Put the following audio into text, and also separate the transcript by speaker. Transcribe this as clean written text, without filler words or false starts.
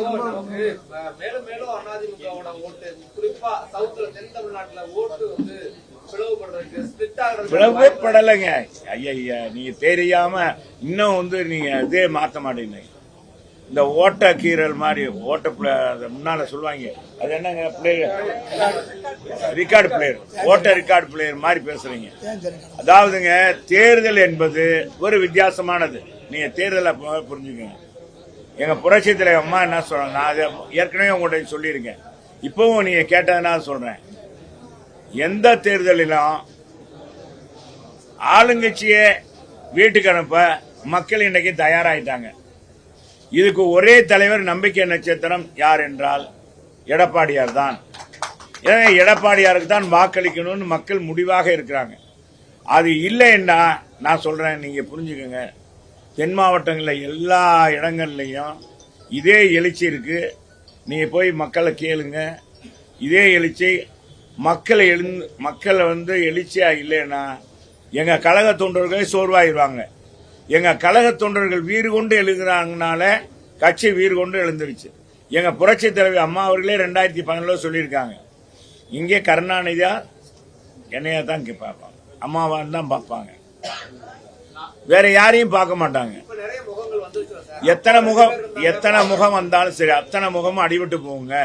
Speaker 1: நமக்கு மேலும் மேலும் அதிமுகவோட ஓட்டு குறிப்பா சவுத்துல தென் தமிழ்நாட்டுல ஓட்டு வந்து பிளவுபடுறதுக்கு ஸ்பிளிட் ஆகுறது
Speaker 2: பிளவுபடலைங்க. ஐயா நீங்க தெரியாம இன்னும் வந்து நீங்க இதே மாத்த மாட்டீங்க. இந்த ஓட்ட கீரல் மாதிரி ஓட்ட முன்னால சொல்லுவாங்க, அது என்னங்க பிளேயர், ரெக்கார்டு பிளேயர், ஓட்ட ரெக்கார்டு பிளேயர் மாதிரி பேசுறீங்க. அதாவதுங்க, தேர்தல் என்பது ஒரு வித்தியாசமானது. நீங்க தேர்தலை புரிஞ்சுக்கங்க. எங்க புரட்சி தலைவர் அம்மா என்ன சொல்றாங்க, நான் அதை ஏற்கனவே உங்கள்கிட்ட சொல்லியிருக்கேன், இப்பவும் நீங்க கேட்டதுனால சொல்றேன். எந்த தேர்தலிலும் ஆளுங்கட்சியை வீட்டுக்கு அனுப்ப மக்கள் இன்னைக்கு தயாராயிட்டாங்க. இதுக்கு ஒரே தலைவர், நம்பிக்கை நட்சத்திரம் யார் என்றால் எடப்பாடியார் தான். எனவே எடப்பாடியாருக்கு தான் வாக்களிக்கணும்னு மக்கள் முடிவாக இருக்கிறாங்க. அது இல்லைன்னா நான் சொல்றேன், நீங்க புரிஞ்சுக்கோங்க, தென் மாவட்டங்களில் எல்லா இடங்கள்லையும் இதே எழுச்சி இருக்கு. நீங்க போய் மக்களை கேளுங்க. இதே எழுச்சி மக்களை வந்து எழுச்சியா இல்லைன்னா எங்க கழக தொண்டர்களே சோர்வாயிருவாங்க. எங்க கழக தொண்டர்கள் வீறு கொண்டு எழுதுறாங்கனால கட்சி வீறு கொண்டு எழுந்துருச்சு. எங்க புரட்சி தலைவி அம்மா அவர்களே 2017 சொல்லியிருக்காங்க, இங்கே கருணாநிதியா என்னையா தான் பார்ப்பாங்க, அம்மாவான்னு தான் பார்ப்பாங்க, வேற யாரையும் பார்க்க மாட்டாங்க. எத்தனை முகம் வந்தாலும் சரி, அத்தனை முகமும் அடிபட்டு போகுங்க.